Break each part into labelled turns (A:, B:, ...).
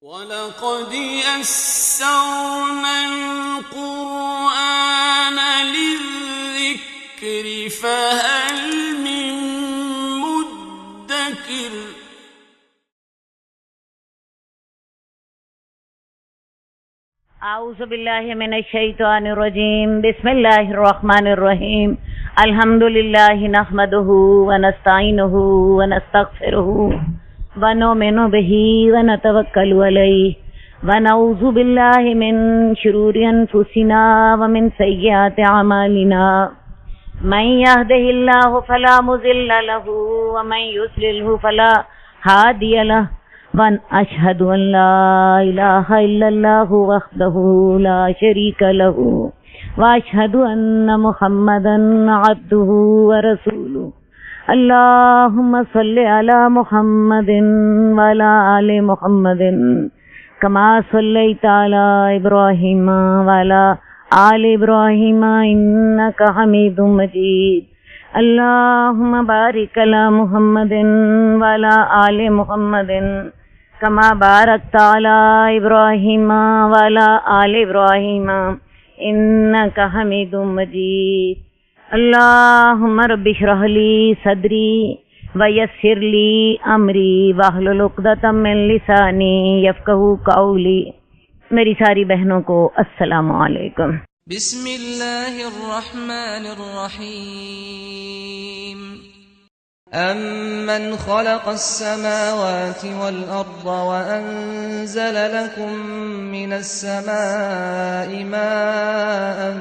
A: وَلَقَدْ يَسَّرْنَا الْقُرْآنَ لِلذِّكْرِ فَهَلْ مِن مُّدَّكِرٍ
B: أعوذ بالله من الشيطان الرجيم بسم الله الرحمن الرحيم الحمد لله نحمده ونستعينه ونستغفره ونؤمن به ونتوكل عليه ونعوذ بالله من شرور أنفسنا ومن سيئات أعمالنا من يهده الله فلا مضل له ومن يضلله فلا هادي له وأشهد أن لا إله إلا الله وحده لا شريك له وأشهد أن محمدا عبده ورسوله اللهم صل على محمد وعلى آل محمد كما صليت على إبراهيم وعلى آل إبراهيم إنك حميد مجيد اللهم بارك على محمد وعلى آل محمد كما باركت على إبراهيم وعلى آل إبراهيم إنك حميد مجيد اللهم رب اشرح لي صدري ويسر لي أمري واحلل عقدة من لساني يفقهوا قولي. मेरी सारी बहनों को अस्सलाम वालेकुम।
C: बिस्मिल्लाहिर्रहमानिर्रहीम। أَمَّنْ خَلَقَ السَّمَاوَاتِ وَالْأَرْضَ وَأَنزَلَ لَكُم مِّنَ السَّمَاءِ مَاءً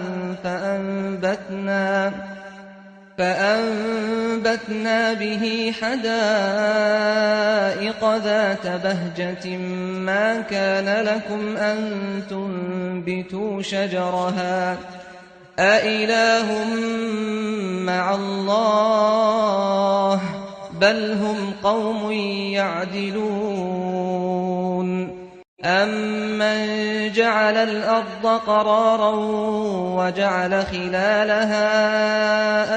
C: فَأَنبَتْنَا بِهِ حَدَائِقَ ذَاتَ بَهْجَةٍ مَّا كَانَ لَكُمْ أَن تُنبِتُوا شَجَرَهَا أَإِلَٰهٌ مَّعَ اللَّهِ بَلْ هُمْ قَوْمٌ يَعْدِلُونَ أَمَّن جَعَلَ الْأَرْضَ قَرَارًا وَجَعَلَ خِلَالَهَا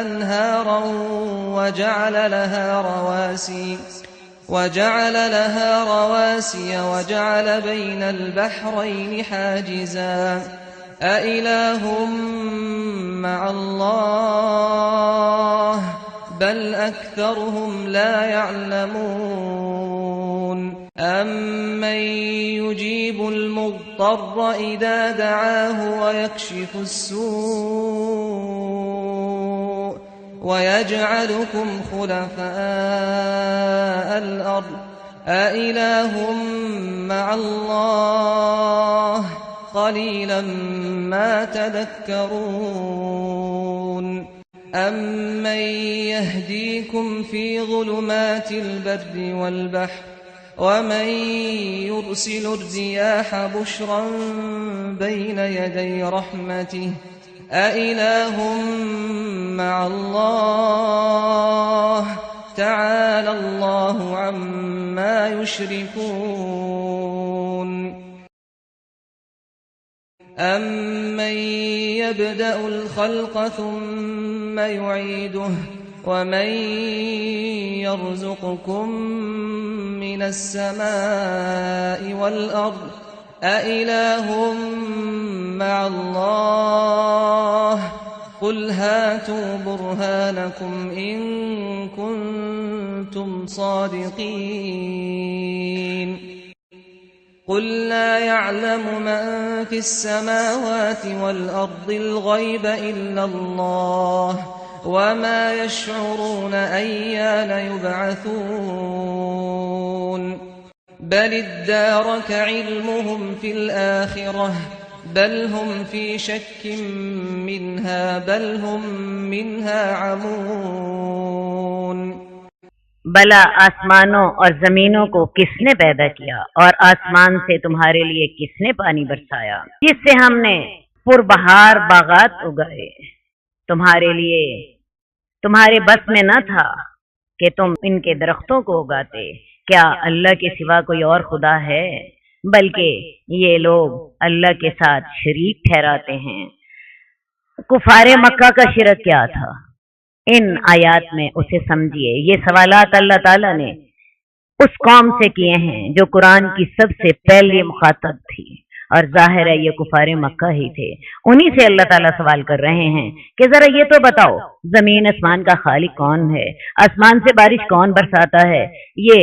C: أَنْهَارًا وَجَعَلَ لَهَا رَوَاسِيَ وَجَعَلَ بَيْنَ الْبَحْرَيْنِ حَاجِزًا أَإِلَٰهٌ مَّعَ اللَّهِ بَلْ أَكْثَرُهُمْ لَا يَعْلَمُونَ أَمَّن يُجِيبُ الْمُضْطَرَّ إِذَا دَعَاهُ وَيَكْشِفُ السُّوءَ وَيَجْعَلُكُمْ خُلَفَاءَ الْأَرْضِ أَإِلَٰهٌ مَّعَ اللَّهِ قَلِيلًا مَّا تَذَكَّرُونَ أَمَّن يَهْدِيكُمْ فِي ظُلُمَاتِ الْبَرِّ وَالْبَحْرِ وَمَن يُرْسِلُ الرِّيَاحَ بُشْرًا بَيْنَ يَدَيْ رَحْمَتِهِ أَإِلَٰهٌ مَّعَ اللَّهِ تَعَالَى اللَّهُ عَمَّا يُشْرِكُونَ أَمَّن يَبْدَأُ الْخَلْقَ ثُمَّ يُعِيدُهُ وَمَن يَرْزُقُكُم مِّنَ السَّمَاءِ وَالْأَرْضِ أَإِلَٰهٌ مَّعَ اللَّهِ قُلْ هَاتُوا بُرْهَانَكُمْ إِن كُنتُمْ صَادِقِينَ قُل لَّا يَعْلَمُ مَن فِي السَّمَاوَاتِ وَالْأَرْضِ الْغَيْبَ إِلَّا اللَّهُ وَمَا يَشْعُرُونَ أَيَّانَ يُبْعَثُونَ بَلِ ادَّارَكَ عِلْمُهُمْ فِي الْآخِرَةِ بَلْ هُمْ فِي شَكٍّ مِّنْهَا بَلْ هُمْ مِنْهَا عَمُونَ
B: भला आसमानों और जमीनों को किसने पैदा किया और आसमान से तुम्हारे लिए किसने पानी बरसाया जिससे हमने पुरबहार बागात उगाए। तुम्हारे लिए तुम्हारे बस में न था कि तुम इनके दरख्तों को उगाते। क्या अल्लाह के सिवा कोई और खुदा है? बल्कि ये लोग अल्लाह के साथ शरीक ठहराते हैं। कुफारे मक्का का शिरक क्या था? इन आयात में उसे समझिए। ये सवालात अल्लाह ताला ने उस कौम से किए हैं जो कुरान की सबसे पहली मुखातब थी, और जाहिर है ये कुफारे मक्का ही थे। उन्हीं से अल्लाह ताला सवाल कर रहे हैं कि जरा ये तो बताओ, जमीन आसमान का खालिक कौन है? आसमान से बारिश कौन बरसाता है? ये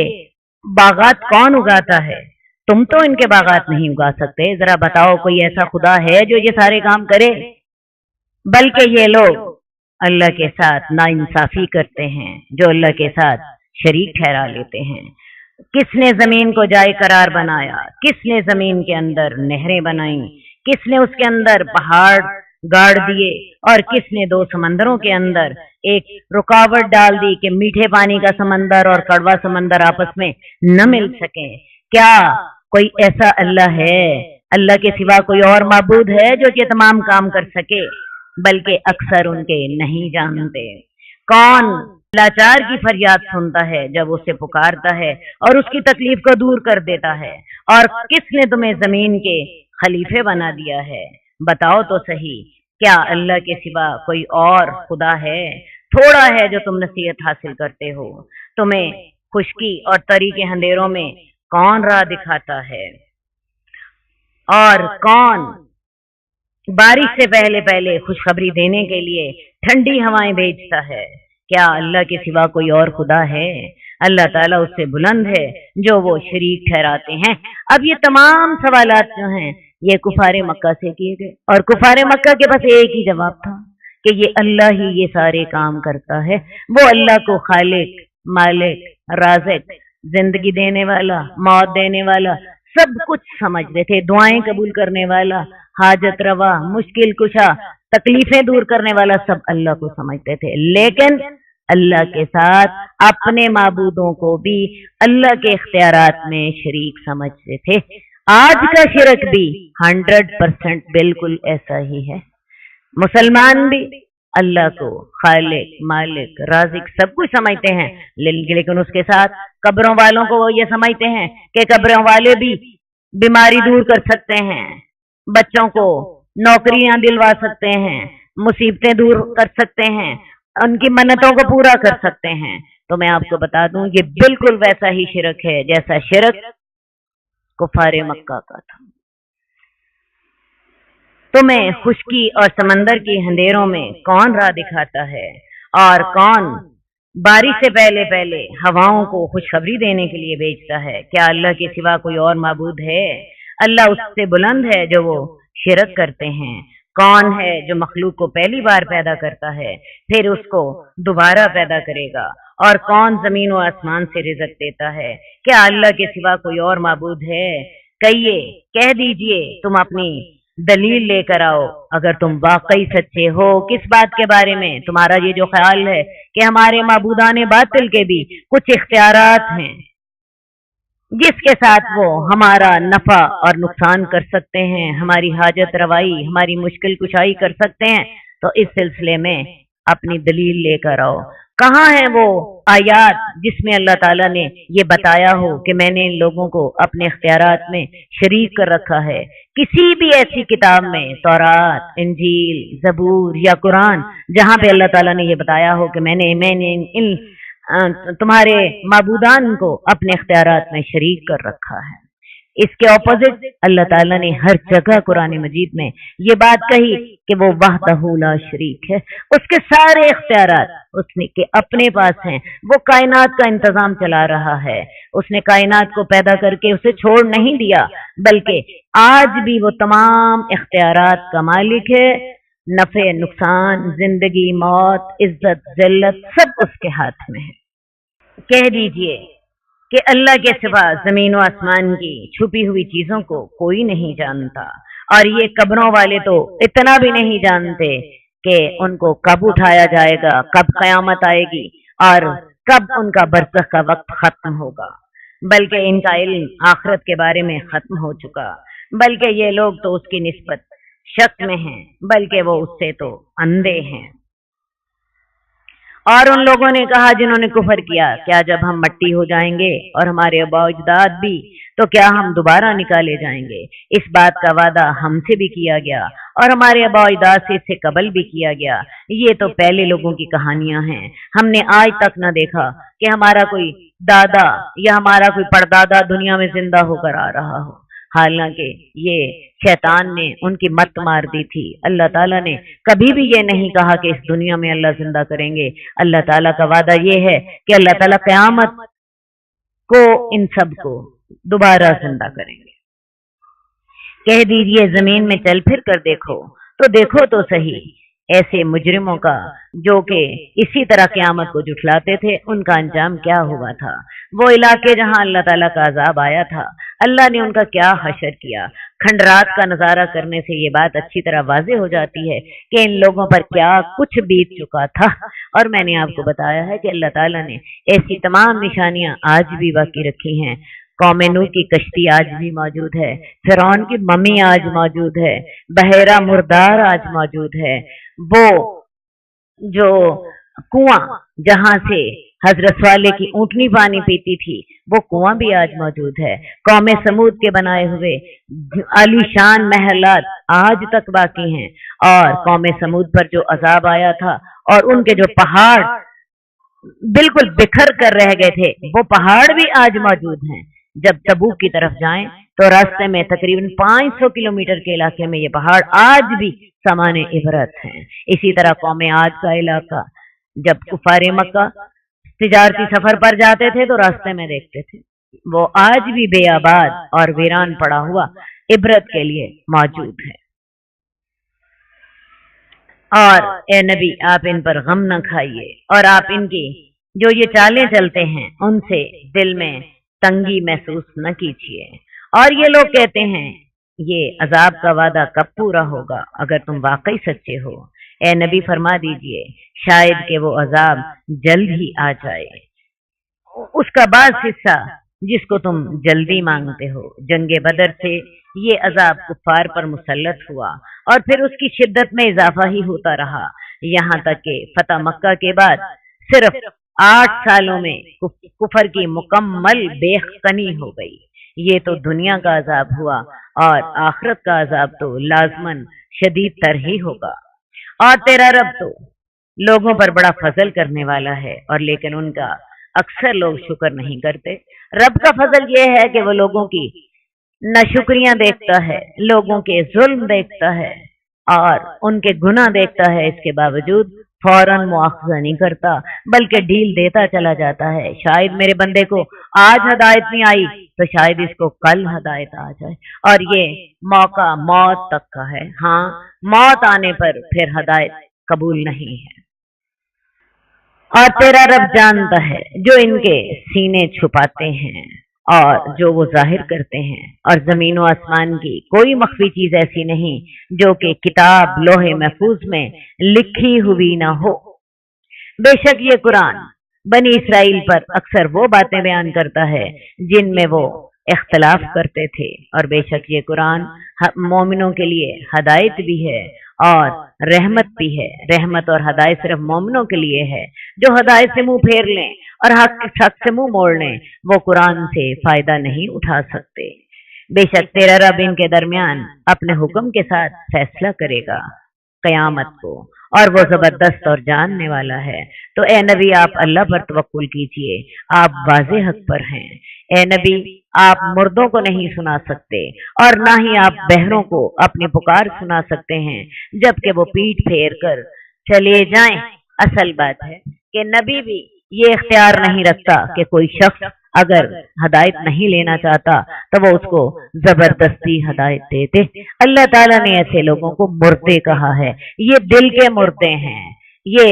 B: बागात कौन उगाता है? तुम तो इनके बागात नहीं उगा सकते। जरा बताओ, कोई ऐसा खुदा है जो ये सारे काम करे? बल्कि ये लोग अल्लाह के साथ नाइंसाफी करते हैं, जो अल्लाह के साथ शरीक ठहरा लेते हैं। किसने जमीन को जाए करार बनाया? किसने जमीन के अंदर नहरें बनाई? किसने उसके अंदर पहाड़ गाड़ दिए? और किसने दो समंदरों के अंदर एक रुकावट डाल दी कि मीठे पानी का समंदर और कड़वा समंदर आपस में न मिल सके? क्या कोई ऐसा अल्लाह है? अल्लाह के सिवा कोई और माबूद है जो ये तमाम काम कर सके? बल्कि अक्सर उनके नहीं जानते। कौन लाचार की फरियाद सुनता है जब उसे पुकारता है और उसकी तकलीफ को दूर कर देता है? और किसने तुम्हें जमीन के खलीफे बना दिया है? बताओ तो सही, क्या अल्लाह के सिवा कोई और खुदा है? थोड़ा है जो तुम नसीहत हासिल करते हो। तुम्हें खुशकी और तरी के अंधेरों में कौन राह दिखाता है? और कौन बारिश से पहले पहले खुशखबरी देने के लिए ठंडी हवाएं भेजता है? क्या अल्लाह के सिवा कोई और खुदा है? अल्लाह ताला उससे बुलंद है जो वो शरीक ठहराते हैं। अब ये तमाम सवालात जो हैं ये कुफारे मक्का से किए गए, और कुफारे मक्का के पास एक ही जवाब था कि ये अल्लाह ही ये सारे काम करता है। वो अल्लाह को खालिक, मालिक, राज़िक, जिंदगी देने वाला, मौत देने वाला सब कुछ समझते थे। दुआएं कबूल करने वाला, हाजत रवा, मुश्किल कुशा, तकलीफें दूर करने वाला सब अल्लाह को समझते थे। लेकिन अल्लाह के साथ अपने माबूदों को भी अल्लाह के इख्तियारात में शरीक समझते थे। आज का शिरक भी 100% बिल्कुल ऐसा ही है। मुसलमान भी अल्लाह को खालिक, मालिक, राज़िक सब कुछ समझते हैं, लेकिन उसके साथ कब्रों वालों को वो ये समझते हैं कि कब्रों वाले भी बीमारी दूर कर सकते हैं, बच्चों को नौकरियां दिलवा सकते हैं, मुसीबतें दूर कर सकते हैं, उनकी मन्नतों को पूरा कर सकते हैं। तो मैं आपको बता दूं, ये बिल्कुल वैसा ही शिरक है जैसा शिरक कुफारे मक्का का था। तुम्हें खुशकी और समंदर की अंधेरों में कौन राह दिखाता है? और कौन बारिश से पहले पहले हवाओं को खुशखबरी देने के लिए भेजता है? क्या अल्लाह के सिवा कोई और माबूद है? अल्लाह उससे बुलंद है जो वो शिरक करते हैं। कौन है जो मखलूक को पहली बार पैदा करता है फिर उसको दोबारा पैदा करेगा? और कौन जमीन व आसमान से रिज़्क देता है? क्या अल्लाह के सिवा कोई और माबूद है? कहिए, कह दीजिए, तुम अपनी दलील लेकर आओ। अगर तुम वाकई सच्चे हो किस बात के बारे में? तुम्हारा ये जो ख्याल है कि हमारे माबूदाने बातिल के भी कुछ इख्तियारात हैं जिसके साथ वो हमारा नफा और नुकसान कर सकते हैं, हमारी हाजत रवाई, हमारी मुश्किल कुशाई कर सकते हैं, तो इस सिलसिले में अपनी दलील लेकर आओ। कहाँ है वो आयात जिसमें अल्लाह ताला ने ये बताया हो कि मैंने इन लोगों को अपने इख्तियारात में शरीक कर रखा है? किसी भी ऐसी किताब में, तौरात, इंजील, जबूर या कुरान, जहाँ पे अल्लाह ताला ने ये बताया हो कि मैंने इन तुम्हारे माबूदान को अपने इख्तियारात में शरीक कर रखा है। इसके ऑपोजिट अल्लाह ताला ने हर जगह कुरान मजीद में ये बात कही कि वो वहदहू ला शरीक है, उसके सारे इख्तियारात उसने के अपने पास हैं। वो कायनात का इंतजाम चला रहा है, उसने कायनात को पैदा करके उसे छोड़ नहीं दिया, बल्कि आज भी वो तमाम इख्तियारात का मालिक है। नफे, नुकसान, जिंदगी, मौत, इज्जत, जिल्लत सब उसके हाथ में है। कह दीजिए कि अल्लाह के सिवा जमीन व आसमान की छुपी हुई चीजों को कोई नहीं जानता, और ये कब्रों वाले तो इतना भी नहीं जानते कि उनको कब उठाया जाएगा, कब कयामत आएगी और कब उनका बरज़ख का वक्त खत्म होगा। बल्कि इनका इल्म आखिरत के बारे में खत्म हो चुका, बल्कि ये लोग तो उसकी निस्बत शक में हैं, बल्कि वो उससे तो अंधे हैं। اور उन लोगों ने कहा जिन्होंने कुफर किया, क्या जब हम मट्टी हो जाएंगे और हमारे आबा अजदाद भी, तो क्या हम दोबारा निकाले जाएंगे? इस बात का वादा हमसे भी किया गया और हमारे आबा अजदाद से इससे कबल भी किया गया। ये तो पहले लोगों की कहानियां हैं। हमने आज तक न देखा कि हमारा कोई दादा या हमारा कोई परदादा दुनिया में जिंदा होकर आ रहा हो। हालांकि ये शैतान ने उनकी मत मार दी थी। अल्लाह ताला ने कभी भी ये नहीं कहा कि इस दुनिया में अल्लाह जिंदा करेंगे। अल्लाह ताला का वादा ये है कि अल्लाह ताला क़यामत को इन सब को दोबारा जिंदा करेंगे। कह दीजिए जमीन में चल फिर कर देखो, तो देखो तो सही ऐसे मुजरिमों का जो कि इसी तरह क़यामत को जुठलाते थे, उनका अंजाम क्या हुआ था। वो इलाके जहां अल्लाह ताला का अजाब आया था, अल्लाह ने उनका क्या हशर किया। खंडरात का नजारा करने से ये बात अच्छी तरह वाज़ेह हो जाती है कि इन लोगों पर क्या कुछ बीत चुका था। और मैंने आपको बताया है कि अल्लाह ताला ने ऐसी तमाम निशानियां आज भी बाकी रखी हैं। कौम नूह की कश्ती आज भी मौजूद है, फिरौन की मम्मी आज मौजूद है, बहेरा मुर्दार आज मौजूद है, वो जो कुआं जहां से हजरत वाले की ऊँटनी पानी पीती थी, वो कुआं भी आज मौजूद है। कौम समूद के बनाए हुए आलीशान महलात आज तक बाकी हैं। और कौम समूद पर जो अजाब आया था और उनके जो पहाड़ बिल्कुल बिखर कर रह गए थे, वो पहाड़ भी आज मौजूद हैं। जब तबूक की तरफ जाएं तो रास्ते में तकरीबन 500 किलोमीटर के इलाके में ये पहाड़ आज भी सामाने इबरत हैं। इसी तरह कौम आद का इलाका, जब कुफारे मक्का तिजारती सफर पर जाते थे तो रास्ते में देखते थे, वो आज भी बेआबाद और वीरान पड़ा हुआ इबरत के लिए मौजूद है। और ए नबी, आप इन पर गम न खाइए और आप इनकी जो ये चालें चलते हैं उनसे दिल में तंगी महसूस न कीजिए। और ये लोग कहते हैं ये अजाब का वादा कब पूरा होगा, अगर तुम वाकई सच्चे हो। ए नबी, फरमा दीजिए शायद कि वो अजाब जल्द ही आ जाए। उसका बाद हिस्सा जिसको तुम जल्दी मांगते हो, जंगे बदर से ये अजाब कुफार पर मुसल्लत हुआ और फिर उसकी शिद्दत में इजाफा ही होता रहा, यहाँ तक कि फतह मक्का के बाद सिर्फ 8 सालों में कुफर की मुकम्मल बेखनी हो गई। ये तो दुनिया का अजाब हुआ और आखिरत का अजाब तो लाजमन शदीद तर ही होगा। और तेरा रब तो लोगों पर बड़ा फजल करने वाला है, और लेकिन उनका अक्सर लोग शुक्र नहीं करते। रब का फजल ये है कि वो लोगों की नाशुक्रियां देखता है, लोगों के जुल्म देखता है और उनके गुनाह देखता है। इसके बावजूद फौरन मुआखजा नहीं करता, बल्कि ढील देता चला जाता है। शायद मेरे बंदे को आज हदायत नहीं आई तो शायद इसको कल हदायत आ जाए, और ये मौका मौत तक का है। हाँ, मौत आने पर फिर हदायत कबूल नहीं है। और तेरा रब जानता है जो इनके सीने छुपाते हैं और जो वो जाहिर करते हैं, और जमीन व आसमान की कोई मख्फी चीज ऐसी नहीं जो कि किताब लोहे महफूज में लिखी हुई ना हो। बेशक ये कुरान बनी इसराइल पर अक्सर वो बातें बयान करता है जिनमें वो इख्तलाफ करते थे, और बेशक ये कुरान मोमिनों के लिए हदायत भी है और रहमत भी है। रहमत और हदायत सिर्फ मोमिनों के लिए है। जो हदायत से मुंह फेर लें और हक से मुंह मोड़ लें, वो कुरान से फायदा नहीं उठा सकते। बेशक तेरा रब इनके दरमियान अपने हुक्म के साथ फैसला करेगा कयामत को, और वो जबरदस्त और जानने वाला है। तो ए नबी, आप अल्लाह पर तवक्कुल कीजिए, आप वाज़े हक पर हैं। ए नबी, आप मुर्दों को नहीं सुना सकते और ना ही आप बहरों को अपनी पुकार सुना सकते हैं जबकि वो पीठ फेर कर चले जाएं। असल बात है कि नबी भी ये इख्तियार नहीं रखता कि कोई शख्स अगर हदायत नहीं लेना चाहता तो वो उसको जबरदस्ती हदायत देते। अल्लाह ताला ने ऐसे लोगों को मुर्दे कहा है। ये दिल के मुर्दे हैं, ये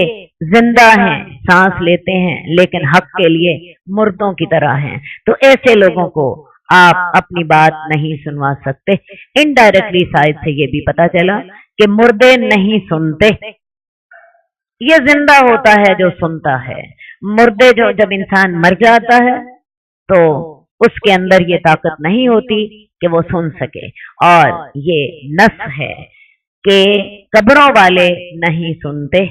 B: जिंदा हैं, सांस लेते हैं, लेकिन हक के लिए मुर्दों की तरह हैं। तो ऐसे लोगों को आप अपनी बात नहीं सुनवा सकते। इनडायरेक्टली शायद से ये भी पता चला कि मुर्दे नहीं सुनते, ये जिंदा होता है जो सुनता है। मुर्दे जो जब इंसान मर जाता है तो उसके अंदर ये ताकत नहीं होती कि वो सुन सके, और ये नस है कि कब्रों वाले नहीं सुनते।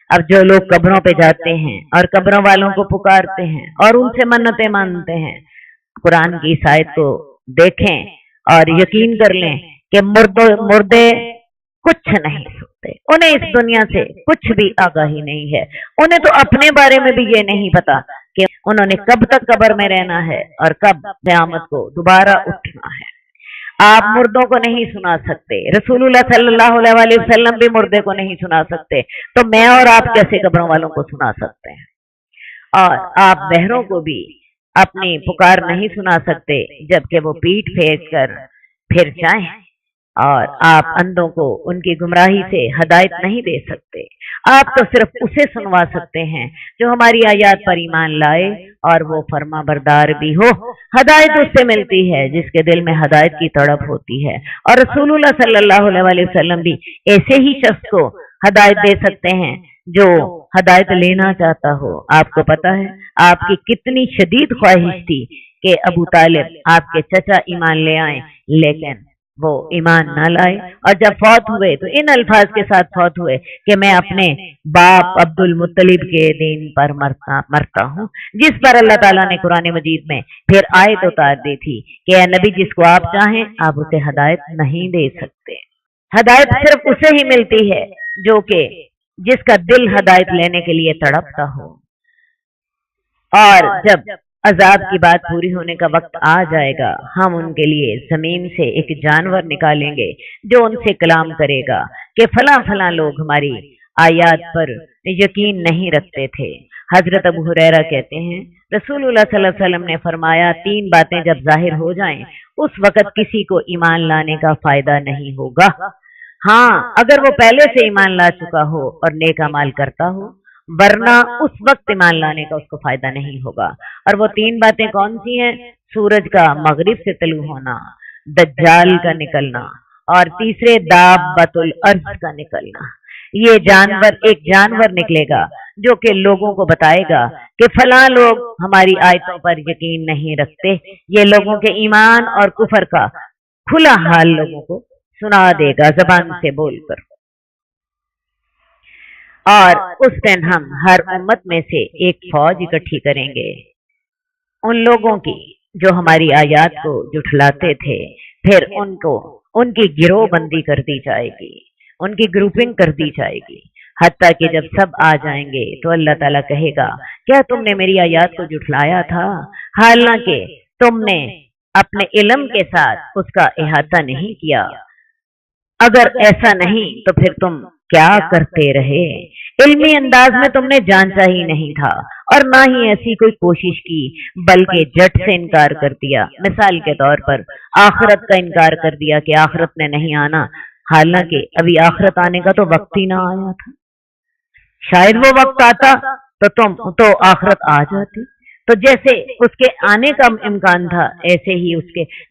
B: اب जो लोग कब्रों पे जाते हैं और कब्रों वालों को पुकारते हैं और उनसे मन्नतें मानते हैं, कुरान की इस आयत को देखें और यकीन कर लें कि मुर्दे कुछ नहीं सुनते, उन्हें इस दुनिया से कुछ भी आगाही नहीं है। उन्हें तो अपने बारे में भी ये नहीं पता कि उन्होंने कब तक कब्र में रहना है और कब क़यामत को दोबारा उठना है। आप मुर्दों को नहीं सुना सकते, रसूलुल्लाह सल्लल्लाहु अलैहि वसल्लम भी मुर्दे को नहीं सुना सकते, तो मैं और आप कैसे कब्रों वालों को सुना सकते हैं? और आप बहरों को भी अपनी पुकार नहीं सुना सकते जबकि वो पीठ फेर कर फिर जाएं, और आप अंधों को उनकी गुमराही से हदायत नहीं दे सकते। आप तो सिर्फ उसे सुनवा सकते हैं जो हमारी आयत पर ईमान लाए और वो फर्मा बरदार भी हो। हदायत उससे मिलती है जिसके दिल में हदायत की तड़प होती है, और रसूलुल्लाह सल्लल्लाहु अलैहि वसल्लम भी ऐसे ही शख्स को हदायत दे सकते हैं जो हदायत लेना चाहता हो। आपको पता है आपकी कितनी शदीद ख्वाहिश थी कि अबू तालिब आपके चचा ईमान ले आए, लेकिन वो ईमान ना लाए, और जब फौत हुए तो इन अल्फाज के साथ फौत हुए कि मैं अपने बाप अब्दुल मुत्तलिब के दीन पर मरता हूँ, जिस पर अल्लाह ताला ने कुरान मजीद में फिर आयत उतार दी थी कि ए नबी, जिसको आप चाहें आप उसे हदायत नहीं दे सकते। हदायत सिर्फ उसे ही मिलती है जो कि जिसका दिल हदायत लेने के लिए तड़पता हो। और जब अजाब की बात पूरी होने का वक्त आ जाएगा, हम उनके लिए जमीन से एक जानवर निकालेंगे जो उनसे कलाम करेगा कि फलां फलां लोग हमारी आयत पर यकीन नहीं रखते थे। हजरत अबू हुरैरा कहते हैं रसूलुल्लाह सल्लल्लाहु अलैहि वसल्लम ने फरमाया, 3 बातें जब जाहिर हो जाएं उस वक्त किसी को ईमान लाने का फायदा नहीं होगा। हाँ, अगर वो पहले से ईमान ला चुका हो और नेक अमाल करता हो, वरना उस वक्त ईमान लाने का उसको फायदा नहीं होगा। और वो 3 बातें कौन सी हैं? सूरज का मगरिब से तलू होना, दज्जाल का निकलना, और तीसरे दाब्बतुल अर्ज का निकलना। ये एक जानवर निकलेगा जो कि लोगों को बताएगा कि फलां लोग हमारी आयतों पर यकीन नहीं रखते। ये लोगों के ईमान और कुफर का खुला हाल लोगों को सुना देगा जबान से बोलकर। और उस दिन हम हर उम्मत में से एक फौज इकट्ठी करेंगे उन लोगों की जो हमारी आयत को जुठलाते थे। फिर उनकी गिरोहबंदी कर दी जाएगी, उनकी ग्रुपिंग कर दी जाएगी, हत्ता कि जब सब आ जाएंगे तो अल्लाह ताला कहेगा, क्या तुमने मेरी आयत को जुठलाया था? हालांकि तुमने अपने इल्म के साथ उसका इहाता नहीं किया। अगर ऐसा नहीं तो फिर तुम क्या करते रहे? इल्मी अंदाज में तुमने जांचा ही नहीं था और ना ही ऐसी कोई कोशिश की, बल्कि झट से इनकार कर दिया। मिसाल के तौर पर आखिरत का इनकार कर दिया कि आखिरत ने नहीं आना, हालांकि अभी आखिरत आने का तो वक्त ही ना आया था। शायद वो वक्त आता तो आखिरत आ जाती। तो जैसे उसके आने का इम्कान था, ऐसे ही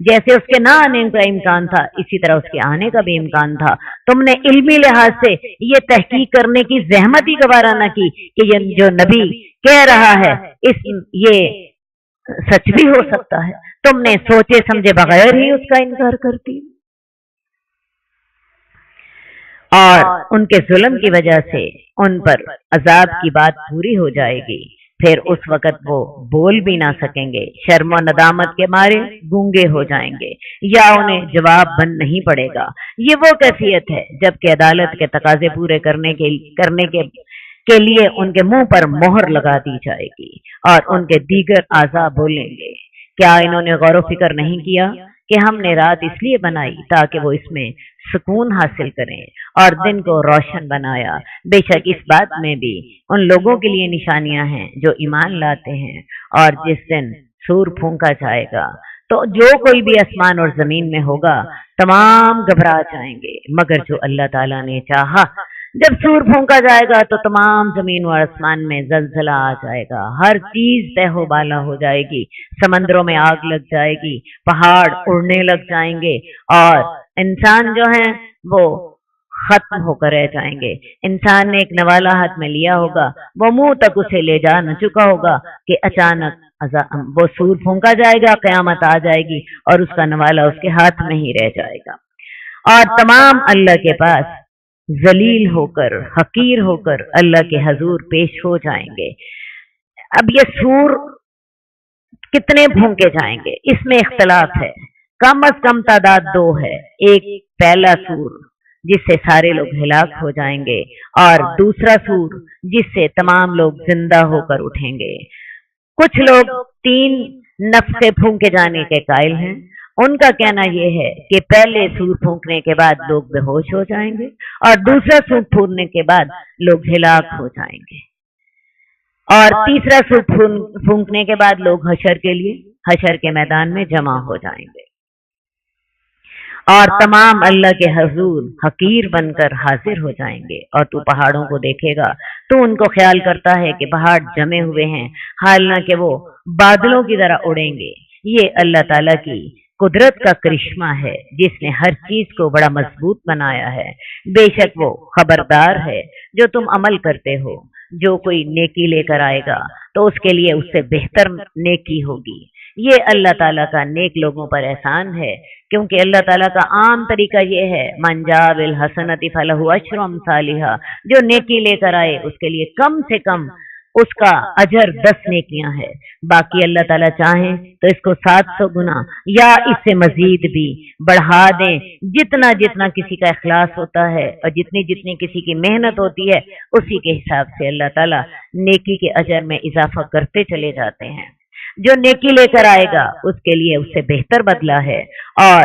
B: जैसे उसके ना आने का इम्कान था, इसी तरह उसके आने का भी इम्कान था। तुमने इल्मी लिहाज से ये तहकीक करने की जहमत ही गवारा न की कि ये जो नबी कह रहा है ये सच भी हो सकता है। तुमने सोचे समझे बगैर ही उसका इनकार कर दिया, और उनके जुल्म की वजह से उन पर अजाब की बात पूरी हो जाएगी। फिर उस वक़्त वो बोल भी ना सकेंगे, शर्म और नदामत के मारे गूंगे हो जाएंगे या उन्हें जवाब बन नहीं पड़ेगा। ये वो कैफियत है जबकि अदालत के तकाजे पूरे करने के लिए उनके मुंह पर मोहर लगा दी जाएगी और उनके दीगर आज़ा बोलेंगे। क्या इन्होंने गौर फिक्र नहीं किया कि हमने रात इसलिए बनाई ताकि वो इसमें सुकून हासिल करें और दिन को रोशन बनाया। बेशक इस बात में भी उन लोगों के लिए निशानियां हैं जो ईमान लाते हैं, और जिस दिन सूर फूंका जाएगा तो जो कोई भी आसमान और जमीन में होगा तमाम घबरा जाएंगे, मगर जो अल्लाह ताला ने चाहा। जब सूर फूंका जाएगा तो तमाम जमीन और आसमान में जलजला आ जाएगा, हर चीज तहबाला हो जाएगी, समंदरों में आग लग जाएगी, पहाड़ उड़ने लग जाएंगे और इंसान जो है वो खत्म होकर रह जाएंगे। इंसान ने एक नवाला हाथ में लिया होगा, वो मुंह तक उसे ले जा न चुका होगा कि अचानक वो सूर फूंका जाएगा, क़यामत आ जाएगी और उसका नवाला उसके हाथ में ही रह जाएगा। और तमाम अल्लाह के पास ذلیل ہوکر حقیر ہوکر اللہ کے حضور پیش ہو جائیں گے۔ اب یہ سور کتنے بھونکے جائیں گے اس میں اختلاف ہے، کم از کم تعداد دو ہے، ایک پہلا سور جس سے سارے لوگ ہلاک ہو جائیں گے اور دوسرا سور جس سے تمام لوگ زندہ ہو کر اٹھیں گے۔ کچھ لوگ 3 نفخے پھونکے جانے کے قائل ہیں، ان کا کہنا یہ ہے کہ پہلے سور پھونکنے کے بعد لوگ بے ہوش ہو جائیں گے اور دوسرا سور پھونکنے کے بعد لوگ ہلاک ہو جائیں گے اور تیسرا سور پھونکنے کے بعد لوگ حشر کے میدان میں جمع ہو جائیں گے اور تمام اللہ کے حضور حقیر بن کر حاضر ہو جائیں گے۔ اور تو پہاڑوں کو دیکھے گا تو ان کو خیال کرتا ہے کہ پہاڑ جمے ہوئے ہیں، حالانکہ وہ بادلوں کی طرح اڑیں گے۔ یہ اللہ تعالیٰ کی قدرت کا کرشمہ ہے جس نے ہر چیز کو بڑا مضبوط بنایا ہے۔ بے شک وہ خبردار ہے جو تم عمل کرتے ہو۔ جو کوئی نیکی لے کر آئے گا تو اس کے لیے اس سے بہتر نیکی ہوگی۔ یہ اللہ تعالیٰ کا نیک لوگوں پر احسان ہے، کیونکہ اللہ تعالیٰ کا عام طریقہ یہ ہے من جاء بالحسنۃ فلہ عشر امثالھا، جو نیکی لے کر آئے اس کے لیے کم سے کم اس کا اجر 10 نیکیاں ہے۔ باقی اللہ تعالیٰ چاہیں تو اس کو 700 گنا یا اس سے مزید بھی بڑھا دیں، جتنا جتنا کسی کا اخلاص ہوتا ہے اور جتنی جتنی کسی کی محنت ہوتی ہے اسی کے حساب سے اللہ تعالیٰ نیکی کے اجر میں اضافہ کرتے چلے جاتے ہیں۔ جو نیکی لے کر آئے گا اس کے لیے اس سے بہتر بدلہ ہے اور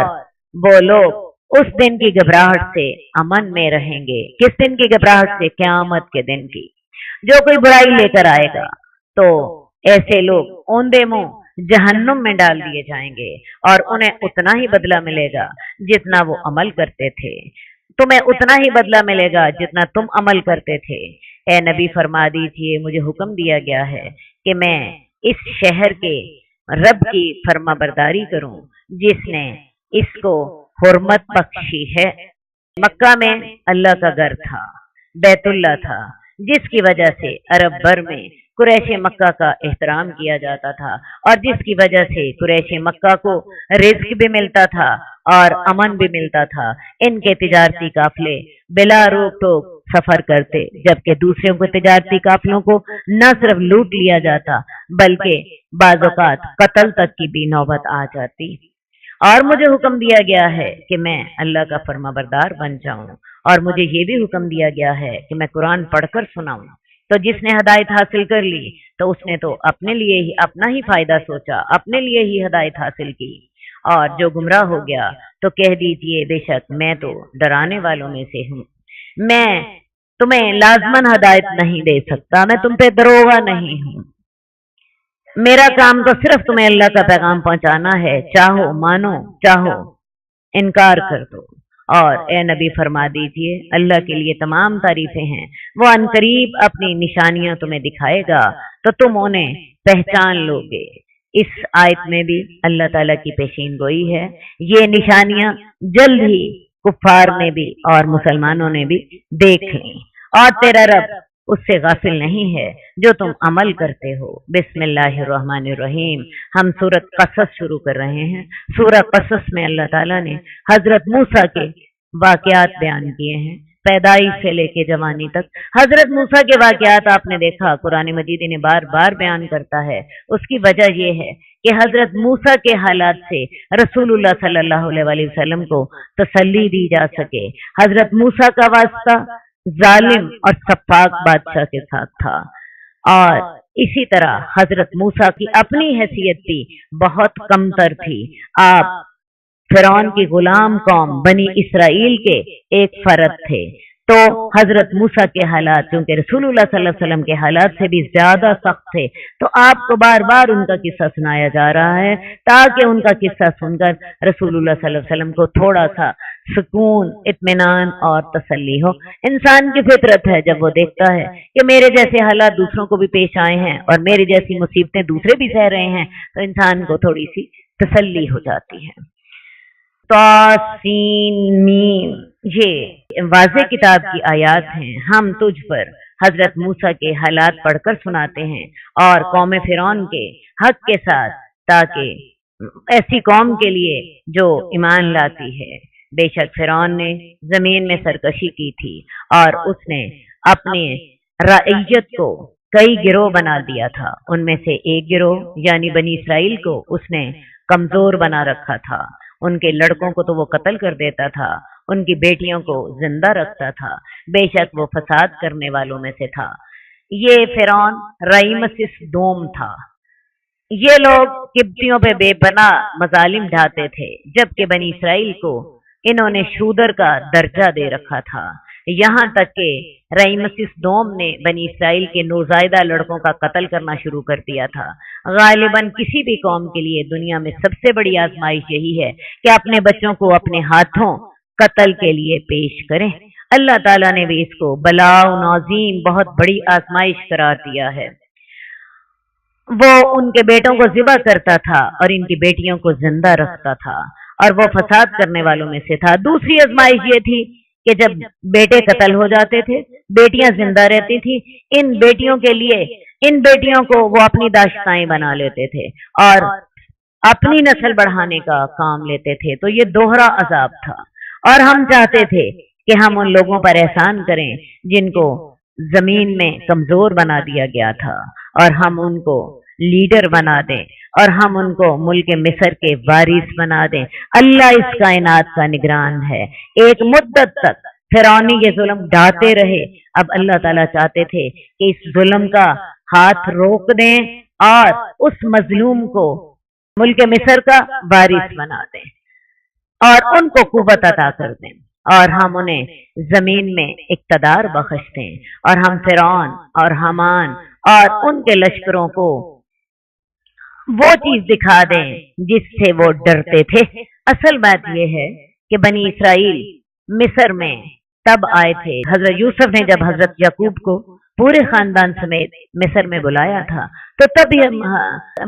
B: وہ لوگ اس دن کی گھبراہٹ سے امن میں رہیں گے۔ کس دن کی گھبراہٹ سے؟ قیامت کے دن کی۔ جو کوئی برائی لے کر آئے گا تو ایسے لوگ اوندے منہ جہنم میں ڈال دیے جائیں گے اور انہیں اتنا ہی بدلہ ملے گا جتنا وہ عمل کرتے تھے۔ تمہیں اتنا ہی بدلہ ملے گا جتنا تم عمل کرتے تھے۔ اے نبی فرما دیجئے مجھے حکم دیا گیا ہے کہ میں اس شہر کے رب کی فرما برداری کروں جس نے اس کو حرمت بخشی ہے۔ مکہ میں اللہ کا گھر تھا، بیت اللہ تھا، جس کی وجہ سے عرب بھر میں قریش مکہ کا احترام کیا جاتا تھا اور جس کی وجہ سے قریش مکہ کو رزق بھی ملتا تھا اور امن بھی ملتا تھا۔ ان کے تجارتی قافلے بلا روک ٹوک سفر کرتے، جبکہ دوسروں کے تجارتی قافلوں کو نہ صرف لوٹ لیا جاتا بلکہ بعض اوقات قتل تک کی بھی نوبت آ جاتی۔ اور مجھے حکم دیا گیا ہے کہ میں اللہ کا فرما بردار بن جاؤں اور مجھے یہ بھی حکم دیا گیا ہے کہ میں قرآن پڑھ کر سناؤں۔ تو جس نے ہدایت حاصل کر لی تو اس نے تو اپنے لیے ہی اپنا ہی فائدہ سوچا، اپنے لیے ہی ہدایت حاصل کی، اور جو گمراہ ہو گیا تو کہہ دیجئے بے شک میں تو ڈرانے والوں میں سے ہوں۔ میں تمہیں لازماً ہدایت نہیں دے سکتا، میں تم پہ دروغہ نہیں ہوں۔ میرا کام تو صرف تمہیں اللہ کا پیغام پہنچانا ہے، چاہو مانو چاہو انکار کر دو۔ اور اے نبی فرما دیجئے اللہ کے لیے تمام تعریفیں ہیں، وہ عنقریب اپنی نشانیاں تمہیں دکھائے گا تو تم انہیں پہچان لو گے۔ اس آیت میں بھی اللہ تعالیٰ کی پیشین گوئی ہے، یہ نشانیاں جلد ہی کفار نے بھی اور مسلمانوں نے بھی دیکھ لیں، اور تیرا رب اس سے غافل نہیں ہے جو تم عمل کرتے ہو۔ بسم اللہ الرحمن الرحیم۔ ہم سورۃ قصص شروع کر رہے ہیں۔ سورہ قصص میں اللہ تعالیٰ نے حضرت موسیٰ کے واقعات بیان کیے ہیں، پیدائش سے لے کے جوانی تک۔ حضرت موسیٰ کے واقعات آپ نے دیکھا قرآن مجید انہیں بار بار بیان کرتا ہے۔ اس کی وجہ یہ ہے کہ حضرت موسیٰ کے حالات سے رسول اللہ صلی اللہ علیہ وسلم کو تسلی دی جا سکے۔ حضرت موسیٰ کا واسطہ ظالم اور سفاک بادشاہ کے ساتھ تھا، اور اسی طرح حضرت موسیٰ کی اپنی حیثیت بھی بہت کمتر تھی۔ آپ فرعون کی غلام قوم بنی اسرائیل کے ایک فرد تھے، تو حضرت موسیٰ کے حالات چونکہ رسول اللہ صلی اللہ علیہ وسلم کے حالات سے بھی زیادہ سخت تھے، تو آپ کو بار بار ان کا قصہ سنایا جا رہا ہے تاکہ ان کا قصہ سن کر رسول اللہ صلی اللہ علیہ وسلم کو تھوڑا سا سکون، اطمینان اور تسلی ہو۔ انسان کی فطرت ہے جب وہ دیکھتا ہے کہ میرے جیسے حالات دوسروں کو بھی پیش آئے ہیں اور میری جیسی مصیبتیں دوسرے بھی سہ رہے ہیں، تو انسان کو تھوڑی سی تسلی ہو جاتی ہے۔ طاسین میم، یہ واضح کتاب کی آیات ہیں۔ ہم تجھ پر حضرت موسیٰ کے حالات پڑھ کر سناتے ہیں اور قوم فرعون کے حق کے ساتھ، تاکہ ایسی قوم کے لیے جو ایمان لاتی ہے بے شک فرعون نے زمین میں سرکشی کی تھی اور اس نے اپنی رعیت کو کئی گروہ بنا دیا تھا. ان میں سے ایک گروہ یعنی بنی اسرائیل کو اس نے کمزور بنا رکھا تھا. ان کے لڑکوں کو تو وہ قتل کر دیتا تھا، ان کی بیٹیوں کو زندہ رکھتا تھا. بے شک وہ فساد کرنے والوں میں سے تھا. یہ فرعون رئیمسس دوم تھا. یہ لوگ قبطیوں پہ بے پناہ مظالم ڈھاتے تھے، جبکہ بنی اسرائیل کو انہوں نے شودر کا درجہ دے رکھا تھا. یہاں تک کہ رئیمسس دوم نے بنی اسرائیل کے نوزائیدہ لڑکوں کا قتل کرنا شروع کر دیا تھا. غالباً کسی بھی قوم کے لیے دنیا میں سب سے بڑی آزمائش یہی ہے کہ اپنے بچوں کو اپنے ہاتھوں قتل کے لیے پیش کریں. اللہ تعالیٰ نے بھی اس کو بلاء عظیم بہت بڑی آزمائش قرار دیا ہے. وہ ان کے بیٹوں کو ذبح کرتا تھا اور ان کی بیٹیوں کو زندہ رکھتا تھا اور وہ فساد کرنے والوں میں سے تھا. دوسری آزمائش یہ تھی کہ جب بیٹے قتل ہو جاتے تھے، بیٹیاں زندہ رہتی تھی، ان بیٹیوں کے لیے ان بیٹیوں کو وہ اپنی داشتائیں بنا لیتے تھے اور اپنی نسل بڑھانے کا کام لیتے تھے. تو یہ دوہرا عذاب تھا اور ہم چاہتے تھے کہ ہم ان لوگوں پر احسان کریں جن کو زمین میں کمزور بنا دیا گیا تھا اور ہم ان کو لیڈر بنا دیں اور ہم ان کو ملک مصر کے وارث بنا دیں. اللہ اس کائنات کا نگران ہے. ایک مدت تک فرعونی یہ ظلم ڈھاتے رہے. اب اللہ تعالیٰ چاہتے تھے کہ اس ظلم کا ہاتھ روک دیں اور اس مظلوم کو ملک مصر کا وارث بنا دیں اور ان کو قوت عطا کر دیں اور ہم انہیں زمین میں اقتدار بخش دیں اور ہم فرعون اور حامان اور ان کے لشکروں کو وہ چیز دکھا دیں جس سے وہ ڈرتے تھے. اصل بات یہ ہے کہ بنی اسرائیل مصر میں تب آئے تھے. حضرت یوسف نے جب حضرت یعقوب کو پورے خاندان سمیت مصر میں بلایا تھا تو تب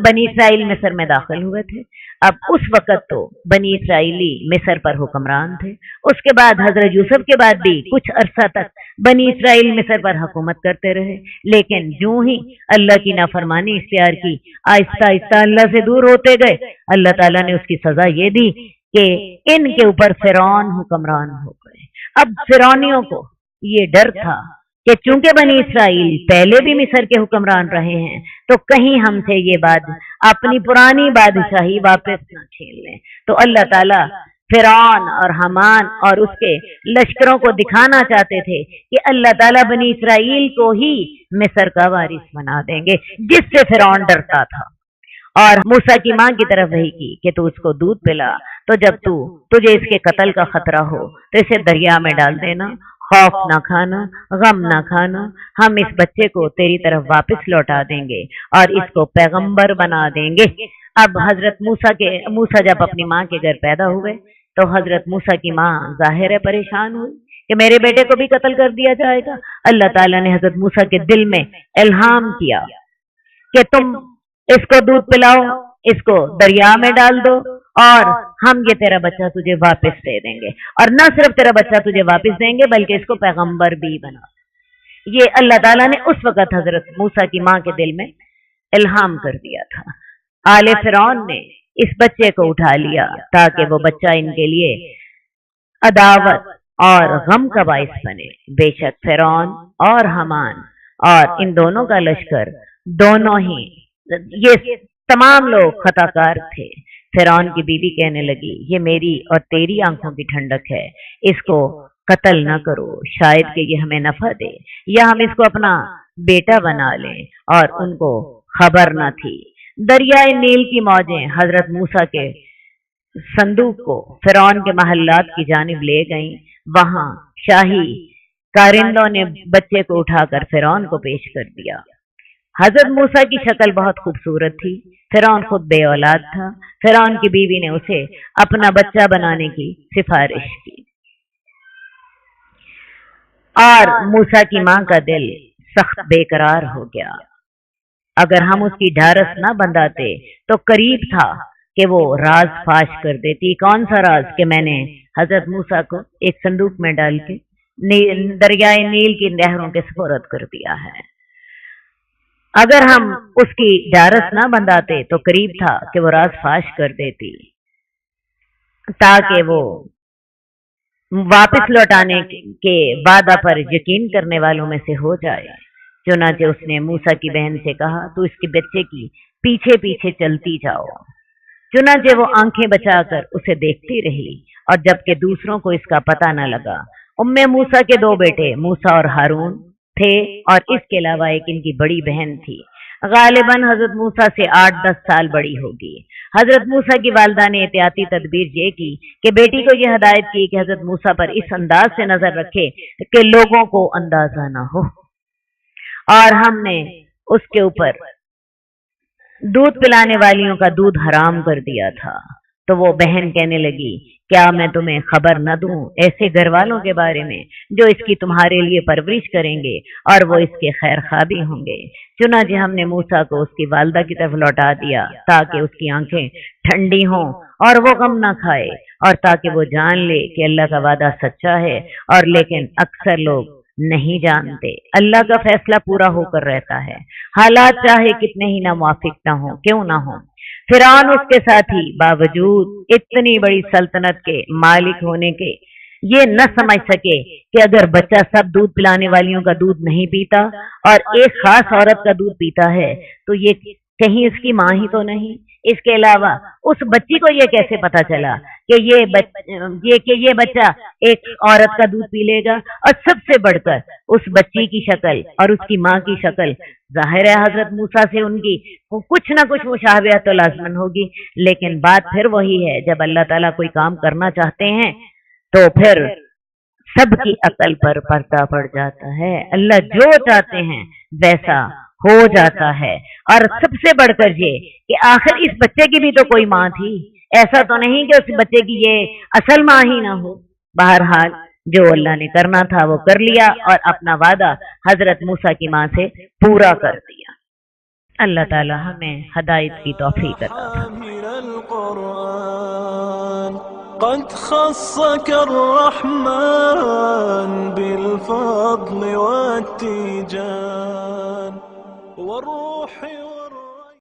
B: بنی اسرائیل مصر میں داخل ہوئے تھے. اب اس وقت تو بنی اسرائیلی مصر پر حکمران تھے. اس کے بعد حضرت یوسف کے بعد بھی کچھ عرصہ تک بنی اسرائیل مصر پر حکومت کرتے رہے، لیکن جو ہی اللہ کی نافرمانی اختیار کی، آہستہ آہستہ اللہ سے دور ہوتے گئے. اللہ تعالیٰ نے اس کی سزا یہ دی کہ ان کے اوپر فرعون حکمران ہو گئے. اب فرعونیوں کو یہ ڈر تھا کہ چونکہ بنی اسرائیل پہلے بھی مصر کے حکمران رہے ہیں تو کہیں ہم سے یہ بات اپنی پرانی بادشاہی واپس نہ چھین لیں. تو اللہ تعالیٰ فرعون اور حامان اور اس کے لشکروں کو دکھانا چاہتے تھے کہ اللہ تعالیٰ بنی اسرائیل کو ہی مصر کا وارث بنا دیں گے، جس سے فرعون ڈرتا تھا. اور موسیٰ کی ماں کی طرف وحی کی کہ تو اس کو دودھ پلا، تو جب تجھے اس کے قتل کا خطرہ ہو تو اسے دریا میں ڈال دینا، خوف نہ کھانا، غم نہ کھانا، ہم اس بچے کو تیری طرف واپس لوٹا دیں گے اور اس کو پیغمبر بنا دیں گے. اب حضرت موسیٰ جب اپنی ماں کے گھر پیدا ہوئے تو حضرت موسیٰ کی ماں ظاہر ہے پریشان ہوئی کہ میرے بیٹے کو بھی قتل کر دیا جائے گا. اللہ تعالیٰ نے حضرت موسیٰ کے دل میں الہام کیا کہ تم اس کو دودھ پلاؤ، اس کو دریا میں ڈال دو اور ہم یہ تیرا بچہ تجھے واپس دے دیں گے، اور نہ صرف تیرا بچہ تجھے واپس دیں گے بلکہ اس کو پیغمبر بھی بنا. یہ اللہ تعالیٰ نے اس وقت حضرت موسیٰ کی ماں کے دل میں الہام کر دیا تھا. آل فرعون نے اس بچے کو اٹھا لیا تاکہ وہ بچہ ان کے لیے عداوت اور غم کا باعث بنے. بے شک فرعون اور حامان اور ان دونوں کا لشکر دونوں ہی یہ تمام لوگ خطا کار تھے. فرعون کی بیوی کہنے لگی یہ میری اور تیری آنکھوں کی ٹھنڈک ہے، اس کو قتل نہ کرو، شاید کہ یہ ہمیں نفع دے یا ہم اس کو اپنا بیٹا بنا لیں. اور ان کو خبر نہ تھی. دریائے نیل کی موجیں حضرت موسیٰ کے صندوق کو فرعون کے محلات کی جانب لے گئیں. وہاں شاہی کارندوں نے بچے کو اٹھا کر فرعون کو پیش کر دیا. حضرت موسیٰ کی شکل بہت خوبصورت تھی. فرعون خود بے اولاد تھا. فرعون کی بیوی نے اسے اپنا بچہ بنانے کی سفارش کی اور موسیٰ کی ماں کا دل سخت بے قرار ہو گیا. اگر ہم اس کی ڈھارس نہ بندھاتے تو قریب تھا کہ وہ راز فاش کر دیتی. کون سا راز؟ کہ میں نے حضرت موسیٰ کو ایک صندوق میں ڈال کے دریائے نیل کی نہروں کے سپرد کر دیا ہے. اگر ہم اس کی ڈھارس نہ بندھاتے تو قریب تھا کہ وہ راز فاش کر دیتی تاکہ وہ वापस लौटाने के वादा पर यकीन करने वालों में से हो जाए। चुनांचे उसने मूसा की बहन से कहा, तू इसके बच्चे की पीछे पीछे चलती जाओ। चुनांचे वो आंखें बचाकर उसे देखती रही, और जबकि दूसरों को इसका पता न लगा। उम्मे मूसा के दो बेटे मूसा और हारून थे, और इसके अलावा एक इनकी बड़ी बहन थी, गालिबन हजरत मूसा से 8-10 साल बड़ी होगी। हजरत मूसा की वालिदा ने एहतियाती तदबीर ये की कि बेटी को यह हदायत की कि हजरत मूसा पर इस अंदाज से नजर रखे कि लोगों को अंदाजा ना हो, और हमने उसके ऊपर दूध पिलाने वालियों का दूध हराम कर दिया था। तो वो बहन कहने लगी, क्या मैं तुम्हें खबर न दूं ऐसे घर वालों के बारे में जो इसकी तुम्हारे लिए परवरिश करेंगे और वो इसके खैर खा भी होंगे। चुनांचे हमने मूसा को उसकी वालिदा की तरफ लौटा दिया ताकि उसकी आंखें ठंडी हों और वो गम न खाए, और ताकि वो जान ले कि अल्लाह का वादा सच्चा है। और लेकिन अक्सर लोग नहीं जानते। अल्लाह का फैसला पूरा होकर रहता है, हालात चाहे कितने ही ना मुवाफिक ना हो क्यों ना हो। फिरौन उसके साथी बावजूद इतनी बड़ी सल्तनत के मालिक होने के ये न समझ सके कि अगर बच्चा सब दूध पिलाने वालियों का दूध नहीं पीता और एक खास औरत का दूध पीता है तो ये कहीं इसकी माँ ही तो नहीं। इसके अलावा उस बच्ची को ये कैसे पता चला कि ये बच्चा एक औरत का दूध पी लेगा। और सबसे बढ़कर उस बच्ची की शक्ल और उसकी माँ की शक्ल, जाहिर है हजरत मूसा से उनकी कुछ ना कुछ मुशाबहत तो लाज़िमन होगी, लेकिन बात फिर वही है, जब अल्लाह ताला कोई काम करना चाहते हैं तो फिर सबकी अकल पर पर्दा पड़ जाता है। अल्लाह जो चाहते हैं वैसा हो जाता है। और सबसे बढ़कर ये कि आखिर इस बच्चे की भी तो कोई माँ थी, ऐसा तो नहीं कि उस बच्चे की ये असल माँ ही ना हो। बहरहाल जो अल्लाह ने करना था वो कर लिया और अपना वादा हजरत मूसा की माँ से पूरा कर दिया। अल्लाह ताला हमें हदायत की तौफीक अता
D: قد خصك الرحمن بالفضل والتيجان والروح